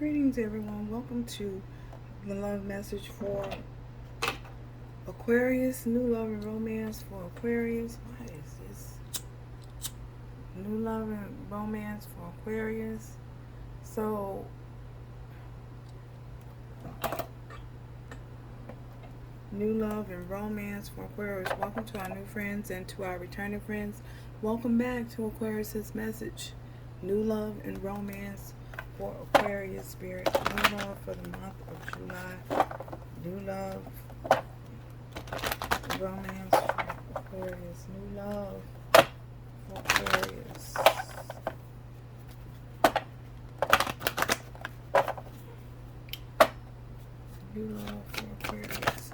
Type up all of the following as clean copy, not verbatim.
Greetings, everyone. Welcome to the love message for Aquarius. New love and romance for Aquarius. What is this? New love and romance for Aquarius. So, new love and romance for Aquarius. Welcome to our new friends and to our returning friends. Welcome back to Aquarius's message. New love and romance for Aquarius spirit. New love for the month of July. New love, romance for Aquarius. New love for Aquarius. New love for Aquarius.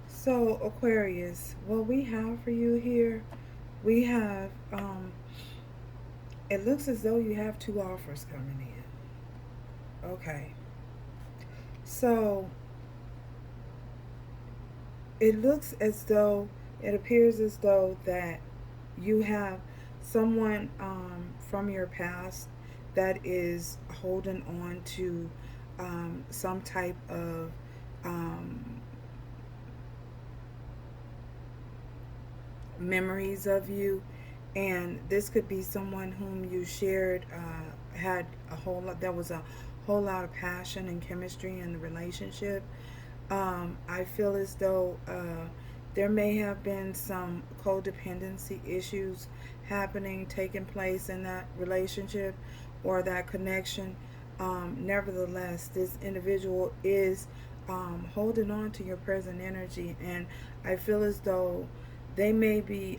So Aquarius, what we have for you here, we have, it looks as though you have two offers coming in. Okay. So it looks as though, it appears as though that you have someone from your past that is holding on to some type of memories of you, and this could be someone whom you shared, had a whole lot, there was a whole lot of passion and chemistry in the relationship. I feel as though there may have been some codependency issues taking place in that relationship or that connection. Nevertheless, this individual is holding on to your present energy, and I feel as though they may be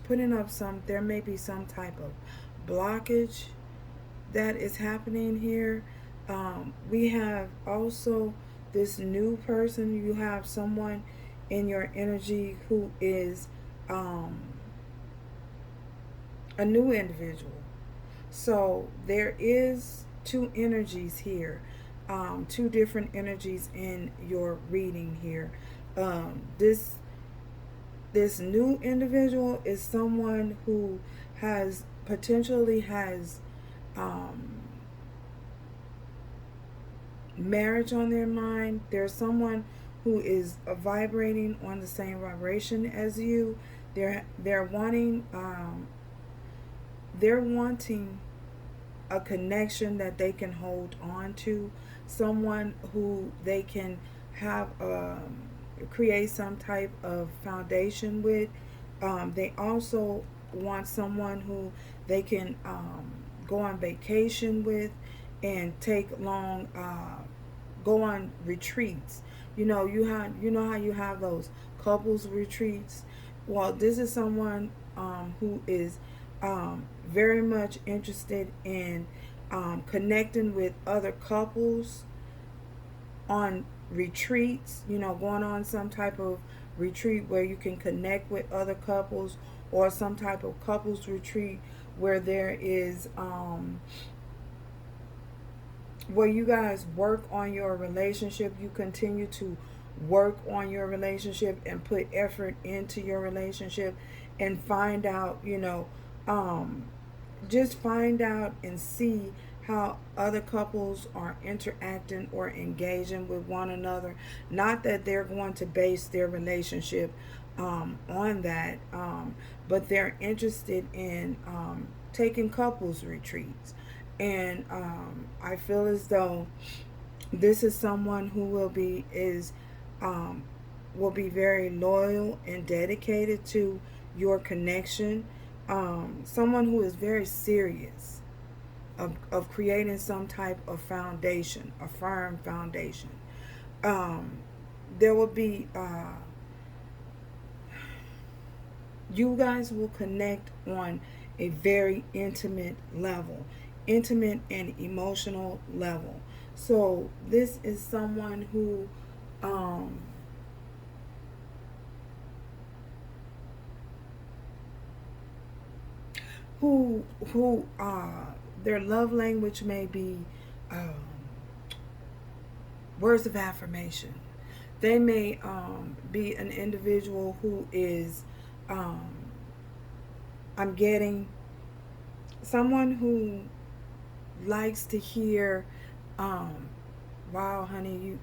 putting up there may be some type of blockage that is happening here. We have also this new person. You have someone in your energy who is a new individual. So there is two energies here, two different energies in your reading here. This new individual is someone who potentially has marriage on their mind. There's someone who is vibrating on the same vibration as you. They're wanting a connection that they can hold on to, someone who they can have create some type of foundation with. They also want someone who they can go on vacation with and take long go on retreats. You know how you have those couples retreats. Well, this is someone who is very much interested in connecting with other couples on retreats, going on some type of retreat where you can connect with other couples, or some type of couples retreat where there is where you guys work on your relationship. You continue to work on your relationship and put effort into your relationship and find out, just find out and see how other couples are interacting or engaging with one another. Not that they're going to base their relationship on that, but they're interested in taking couples retreats. And I feel as though this is someone who will be very loyal and dedicated to your connection. Someone who is very serious of creating some type of foundation, a firm foundation. There will be you guys will connect on a very intimate level, intimate and emotional level. So this is someone um, who their love language may be um, words of affirmation. They may be an individual who is, um, I'm getting someone who likes to hear, um, wow, honey, you,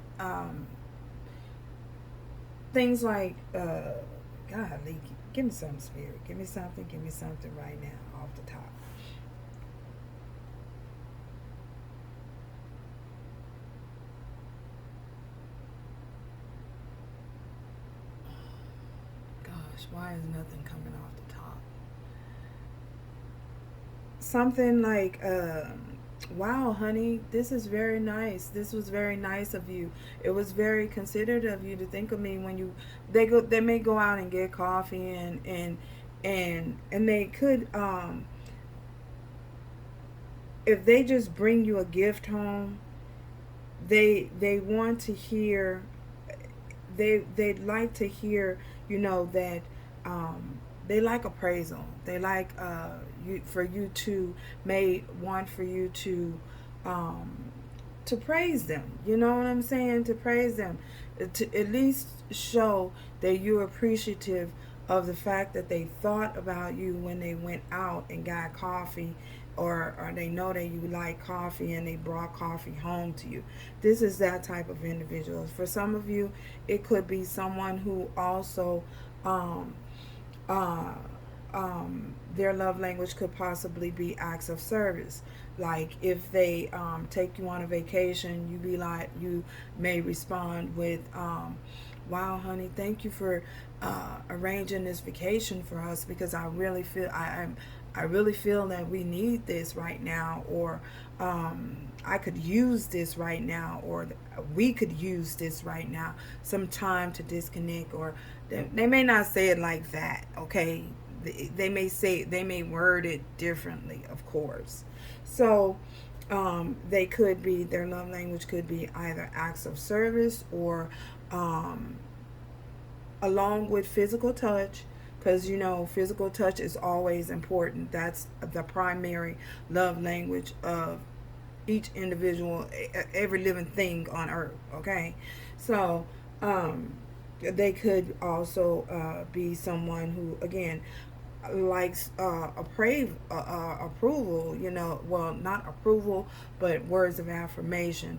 things like, golly, give me some spirit, give me something right now off the top. Gosh, why is nothing coming off the top? Something like, wow, honey, this is very nice. This was very nice of you. It was very considerate of you to think of me when you. They may go out and get coffee and they could, if they just bring you a gift home, they want to hear, they'd like to hear, that, they like appraisal. They like, you, for you to, may want for you um, to praise them. You know what I'm saying? To praise them, to at least show that you're appreciative of the fact that they thought about you when they went out and got coffee, or they know that you like coffee and they brought coffee home to you. This is that type of individual. For some of you, it could be someone who also, um, uh, their love language could possibly be acts of service. Like if they take you on a vacation, you may respond with, "Wow, honey, thank you for arranging this vacation for us, because I really feel that we need this right now," or "I could use this right now," or "We could use this right now, some time to disconnect," or they may not say it like that, okay? They may word it differently, of course. So they could be, their love language could be either acts of service or, um, along with physical touch, because physical touch is always important. That's the primary love language of each individual, every living thing on earth. Okay, so they could also be someone who, again, likes approval. Well, not approval, but words of affirmation,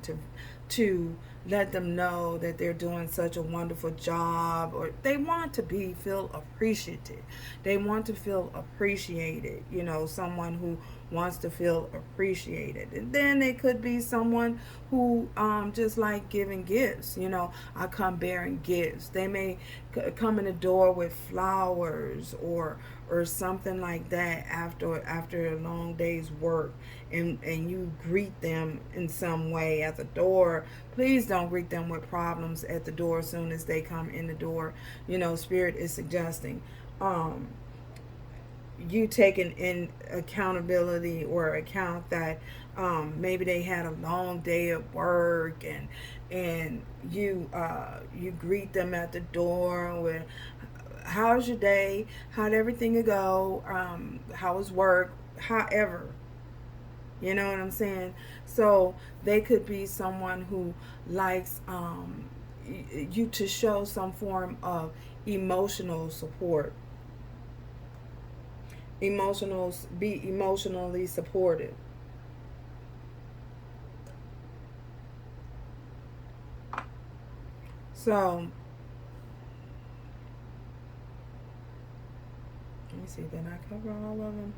to let them know that they're doing such a wonderful job, or they want to feel appreciated. They want to feel appreciated. Someone who wants to feel appreciated. And then it could be someone who just like giving gifts. I come bearing gifts. They may come in the door with flowers or something like that after a long day's work, and you greet them in some way at the door. Please don't greet them with problems at the door as soon as they come in the door. Spirit is suggesting, you taking in accountability or account that, maybe they had a long day at work, and you greet them at the door with, "How's your day? How'd everything go? How was work?" However, you know what I'm saying? So they could be someone who likes, you to show some form of emotional support. Be emotionally supported. So let me see, did I cover all of them?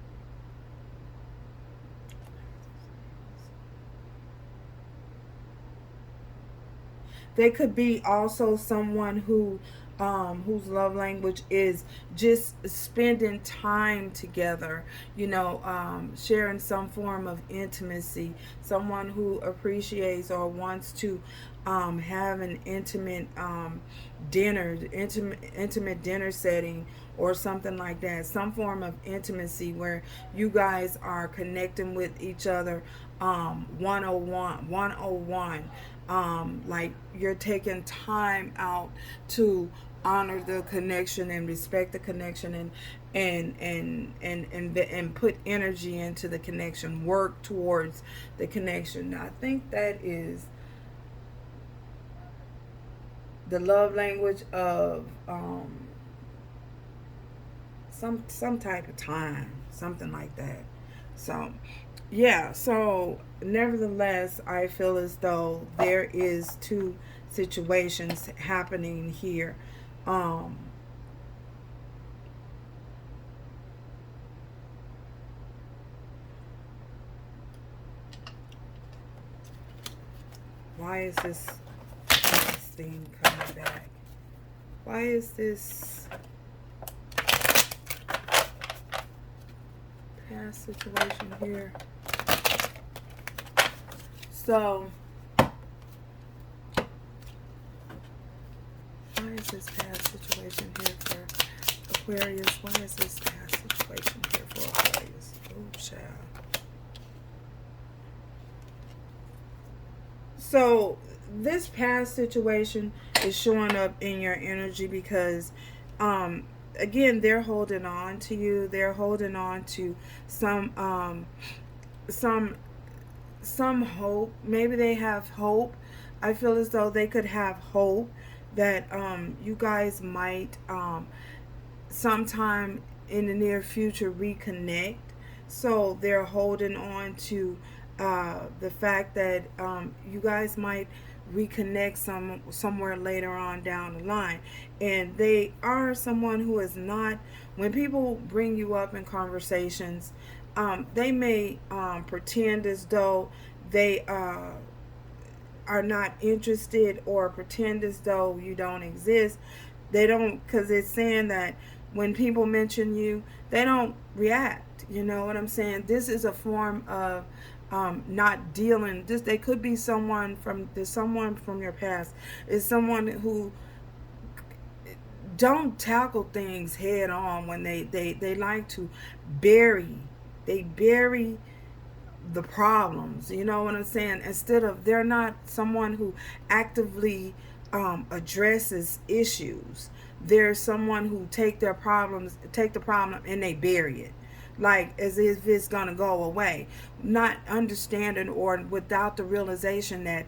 They could be also someone whose love language is just spending time together, sharing some form of intimacy. Someone who appreciates or wants to have an intimate dinner, intimate dinner setting or something like that. Some form of intimacy where you guys are connecting with each other 101. Like you're taking time out to honor the connection and respect the connection and put energy into the connection, work towards the connection. I think that is the love language of some type of time, something like that. So yeah, so nevertheless, I feel as though there is two situations happening here. um why is this thing coming back? Why is this past situation here? So why is this past situation here for Aquarius? Why is this past situation here for Aquarius? Oh, child. So this past situation is showing up in your energy because again, they're holding on to you. They're holding on to some some some hope. Maybe they have hope. I feel as though they could have hope that you guys might sometime in the near future reconnect. So they're holding on to the fact that you guys might reconnect somewhere later on down the line. And they are someone who is not, when people bring you up in conversations, they may pretend as though they are not interested or pretend as though you don't exist. They don't, because it's saying that when people mention you, they don't react. You know what I'm saying? This is a form of not dealing. This, they could be someone from your past. Is someone who don't tackle things head on. When they like to bury, they bury the problems. You know what I'm saying? Instead of, they're not someone who actively addresses issues. They're someone who take the problem and they bury it, like as if it's gonna go away, not understanding or without the realization that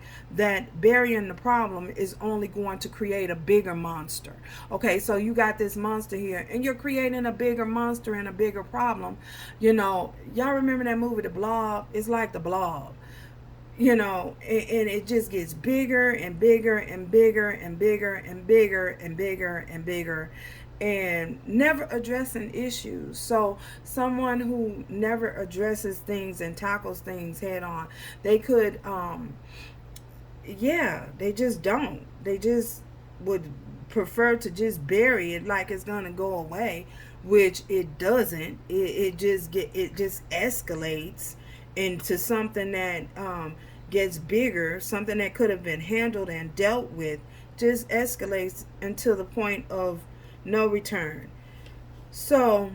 burying the problem is only going to create a bigger monster. Okay, so you got this monster here and you're creating a bigger monster and a bigger problem. You know, y'all remember that movie The Blob? It's like The Blob. You know, and it just gets bigger and bigger and bigger and bigger and bigger and bigger and bigger, and never addressing issues. So someone who never addresses things and tackles things head on, they could yeah, they just don't. They just would prefer to just bury it like it's gonna go away, which it doesn't. It just escalates into something that gets bigger, something that could have been handled and dealt with, just escalates until the point of no return. So,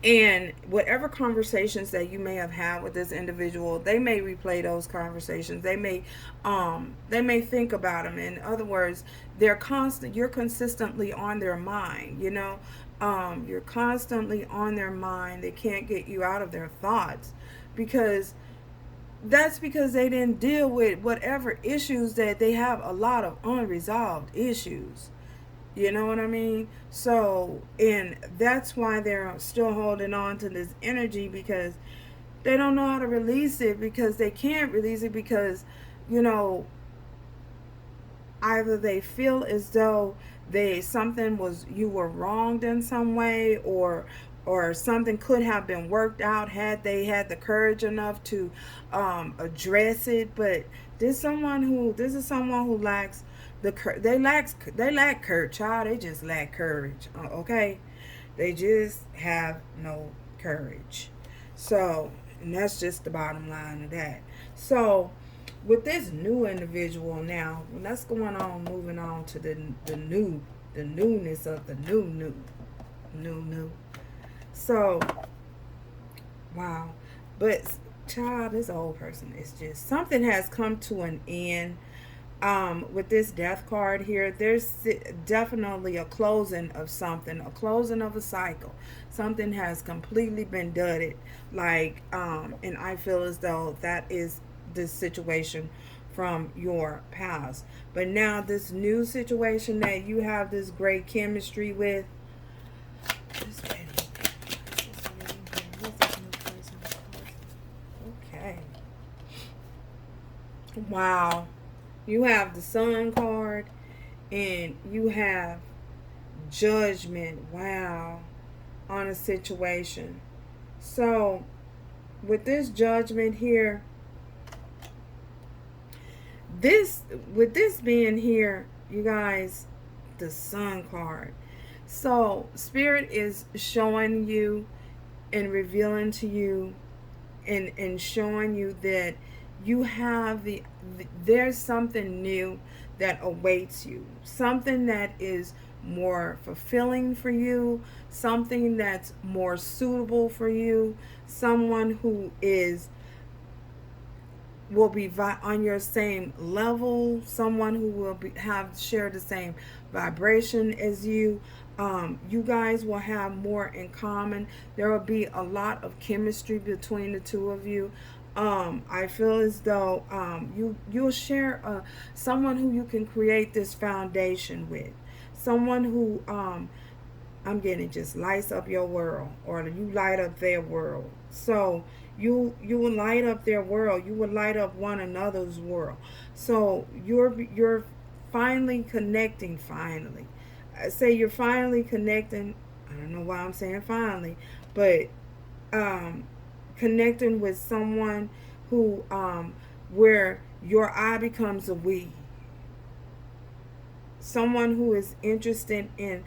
and whatever conversations that you may have had with this individual, they may replay those conversations. They may think about them. In other words, you're consistently on their mind. You know, you're constantly on their mind. They can't get you out of their thoughts, because that's because they didn't deal with whatever issues, that they have a lot of unresolved issues. You know what I mean? So, and that's why they're still holding on to this energy, because they don't know how to release it, because they can't release it, because, you know, either they feel as though you were wronged in some way, or something could have been worked out had they had the courage enough to address it. But this is someone who lacks they lack courage, child. They just lack courage. Okay, they just have no courage. So, and that's just the bottom line of that. So with this new individual now, let's going on, moving on to the newness of the new. So, wow. But child, this old person is just, something has come to an end. With this death card here, there's definitely a closing of something, a closing of a cycle. Something has completely been dudded. Like, and I feel as though that is this situation from your past. But now this new situation that you have this great chemistry with. Okay. Wow. You have the Sun card and you have Judgment. Wow. On a situation. So with this Judgment here, with this being here, you guys, the Sun card. So Spirit is showing you and revealing to you and showing you that you have there's something new that awaits you, something that is more fulfilling for you, something that's more suitable for you, someone who will be on your same level, someone who will share the same vibration as you. You guys will have more in common. There will be a lot of chemistry between the two of you. I feel as though you'll share someone who you can create this foundation with, someone who I'm getting just lights up your world, or you light up their world. So you will light up their world. You will light up one another's world. So you're finally connecting. Finally, I say you're finally connecting. I don't know why I'm saying finally, but connecting with someone who where your I becomes a we. Someone who is interested in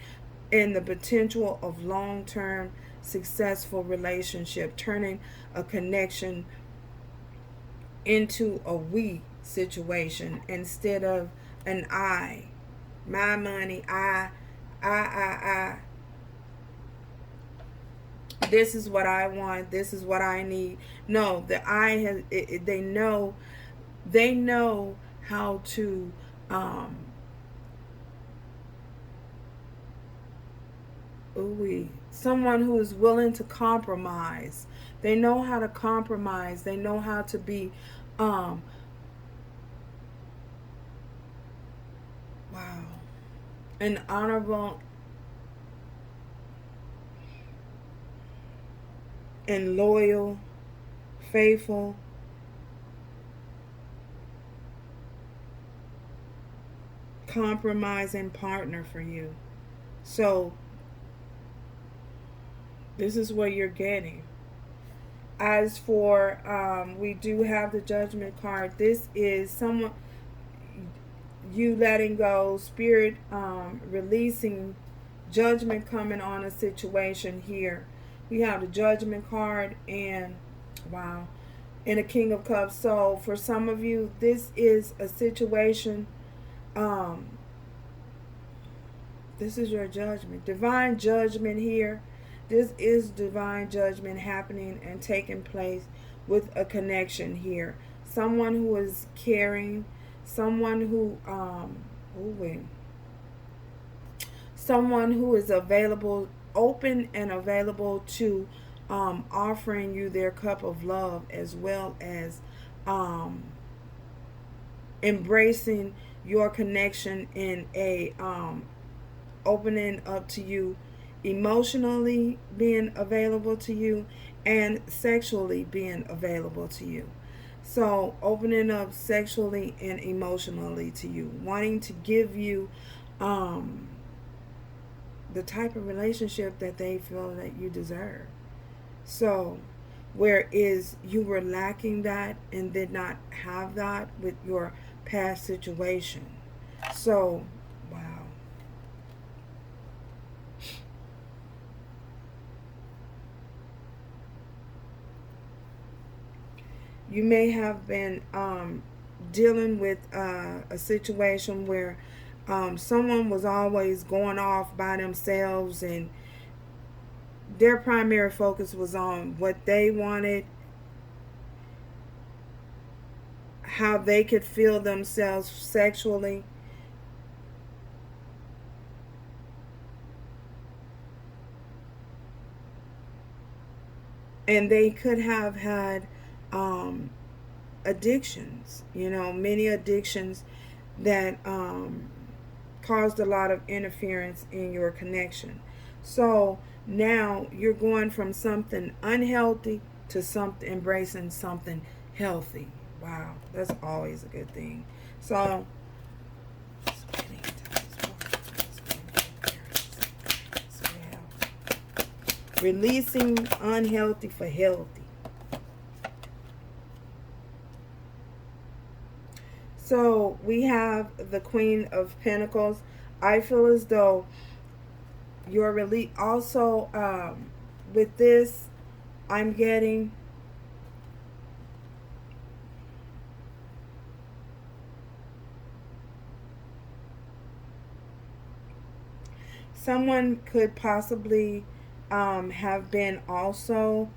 the potential of long-term successful relationship, turning a connection into a we situation instead of an I. My money, I. This is what I want. This is what I need. No, the I has. They know how to. Someone who is willing to compromise. They know how to compromise. They know how to be wow, an honorable and loyal, faithful, compromising partner for you. So this is what you're getting. As for, we do have the Judgment card. This is someone, you letting go, Spirit releasing judgment coming on a situation here. We have the Judgment card and, wow, and a King of Cups. So for some of you, this is a situation, this is your judgment. Divine judgment here. This is divine judgment happening and taking place with a connection here. Someone who is caring, someone who someone who is available, open and available to offering you their cup of love, as well as embracing your connection in a opening up to you, emotionally being available to you, and sexually being available to you. So opening up sexually and emotionally to you, wanting to give you the type of relationship that they feel that you deserve. So whereas you were lacking that and did not have that with your past situation. So wow. You may have been dealing with a situation where someone was always going off by themselves, and their primary focus was on what they wanted, how they could feel themselves sexually. And they could have had addictions, many addictions that caused a lot of interference in your connection. So now you're going from something unhealthy to something, embracing something healthy. Wow, that's always a good thing. So releasing unhealthy for healthy. So we have the Queen of Pentacles. I feel as though your release also with this, I'm getting someone could possibly have been also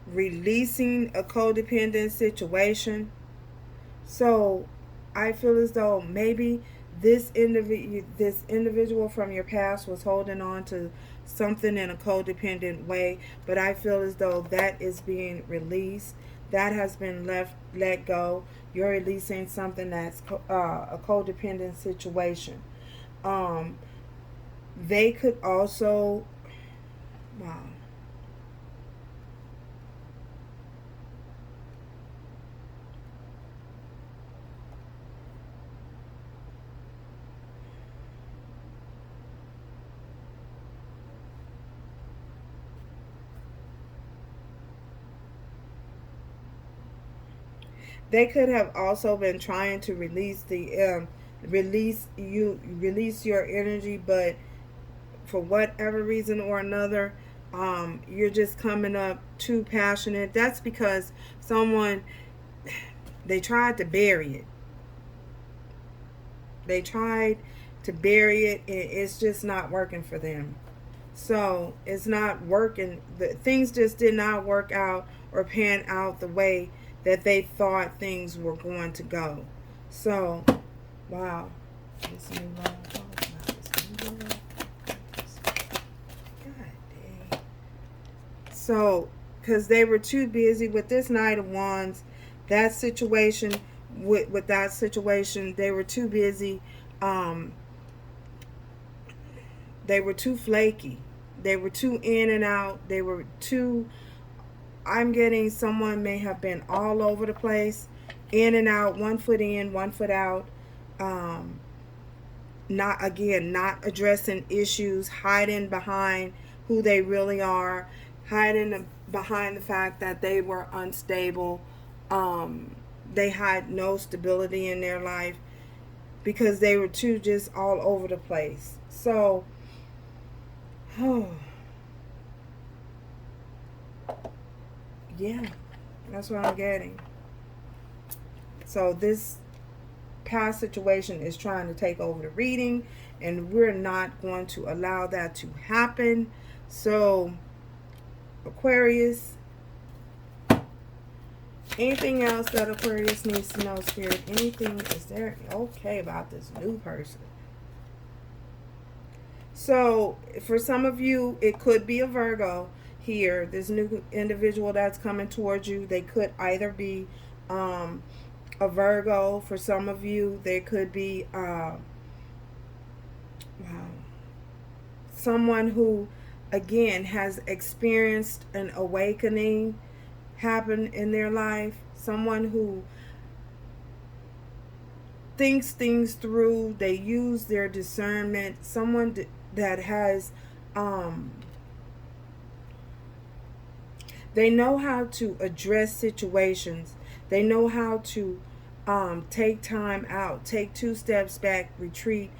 releasing a codependent situation. So I feel as though maybe this individual from your past was holding on to something in a codependent way, but I feel as though that is being released. That has been let go. You're releasing something that's a codependent situation. They could also, wow. They could have also been trying to release your energy, but for whatever reason or another, you're just coming up too passionate. That's because someone, they tried to bury it. They tried to bury it, and it's just not working for them. So it's not working. Things just did not work out or pan out the way that they thought things were going to go. So, wow. So, because they were too busy with this Knight of Wands, that situation, with that situation, they were too busy. They were too flaky. They were too in and out. They were too, I'm getting someone may have been all over the place, in and out, 1 foot in, 1 foot out. Not addressing issues, hiding behind who they really are, hiding behind the fact that they were unstable. They had no stability in their life because they were too just all over the place. So, yeah, that's what I'm getting. So this past situation is trying to take over the reading, and we're not going to allow that to happen. So, Aquarius, anything else that Aquarius needs to know, Spirit? Anything is there okay about this new person? So, for some of you, it could be a Virgo here. This new individual that's coming towards you, they could either be a Virgo. For some of you, there could be someone who, again, has experienced an awakening happen in their life. Someone who thinks things through. They use their discernment. Someone that has they know how to address situations. They know how to take time out, take 2 steps back, retreat,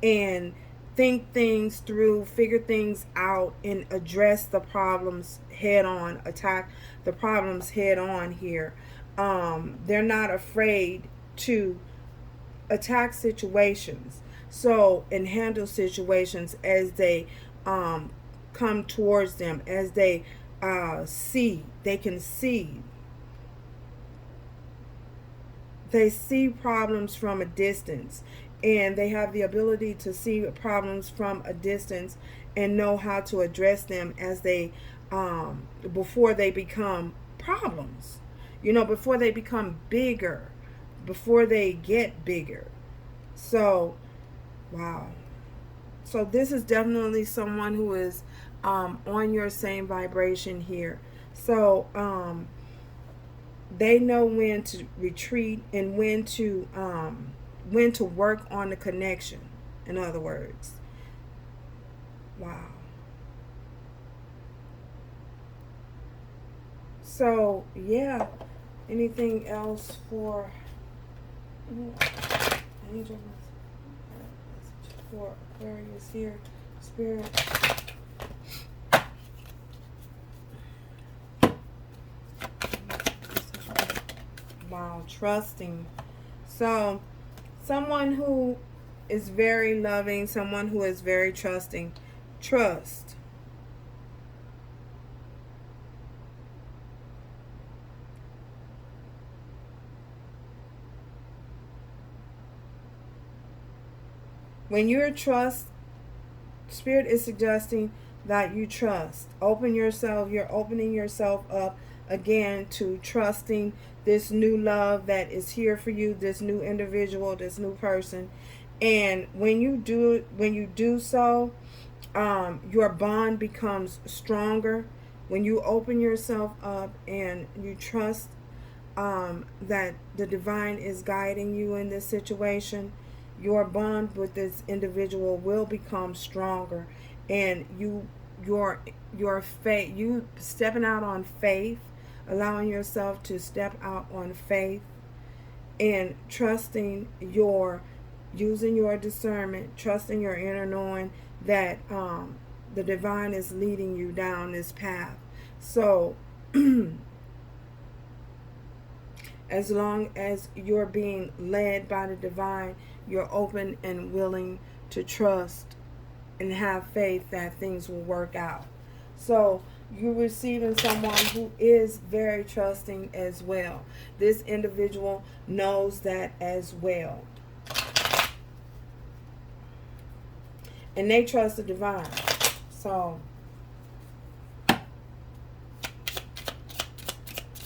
and think things through, figure things out, and address the problems head on, attack the problems head on here. They're not afraid to attack situations, so, and handle situations as they come towards them, as they they can see. They see problems from a distance, and they have the ability to see problems from a distance and know how to address them as they before they become problems, before they become bigger, before they get bigger. So, wow. So this is definitely someone who is on your same vibration here. So they know when to retreat and when to work on the connection. In other words, wow. So yeah, anything else for angel for Aquarius here, Spirit? Wow, trusting. So someone who is very loving, someone who is very trusting. Trust. When you're trust, Spirit is suggesting that you trust. Open yourself. You're opening yourself up again to trusting this new love that is here for you, this new individual, this new person. And when you do so, your bond becomes stronger. When you open yourself up and you trust that the divine is guiding you in this situation, your bond with this individual will become stronger, and your faith, you stepping out on faith, allowing yourself to step out on faith and trusting using your discernment, trusting your inner knowing that the divine is leading you down this path. So as long as you're being led by the divine, you're open and willing to trust and have faith that things will work out. So you're receiving someone who is very trusting as well. This individual knows that as well. And they trust the divine. So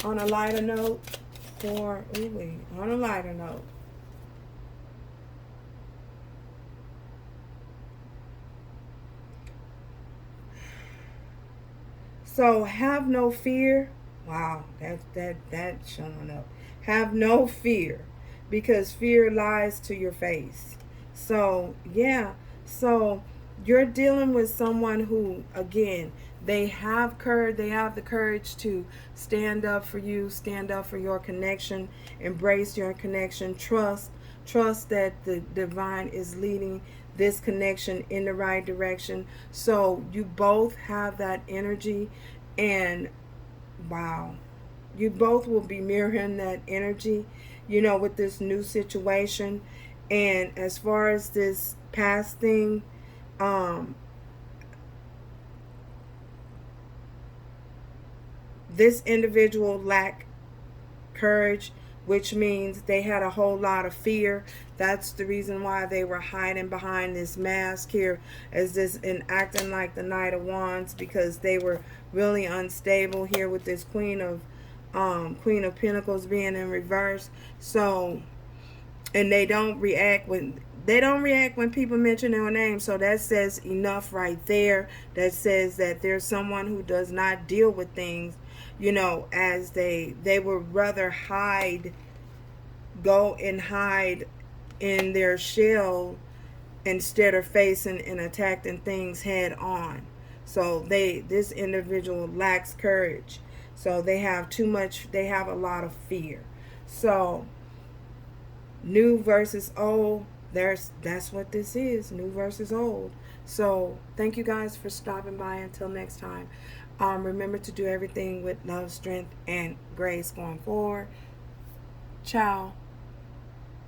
on a lighter note, on a lighter note, so have no fear. Wow, that's showing up. Have no fear, because fear lies to your face. So yeah, so you're dealing with someone who, again, they have courage. They have the courage to stand up for you, stand up for your connection, embrace your connection, trust that the divine is leading this connection in the right direction. So you both have that energy, and wow, you both will be mirroring that energy, with this new situation. And as far as this past thing, this individual lacked courage, which means they had a whole lot of fear. That's the reason why they were hiding behind this mask here, as this, and acting like the Knight of Wands, because they were really unstable here with this Queen of Pentacles being in reverse. So, and they don't react when people mention their name. So that says enough right there. That says that there's someone who does not deal with things, as they would rather go and hide in their shell instead of facing and attacking things head on. So this individual lacks courage. So they have a lot of fear. So new versus old, That's what this is, new versus old. So thank you guys for stopping by. Until next time, remember to do everything with love, strength, and grace going forward. Ciao.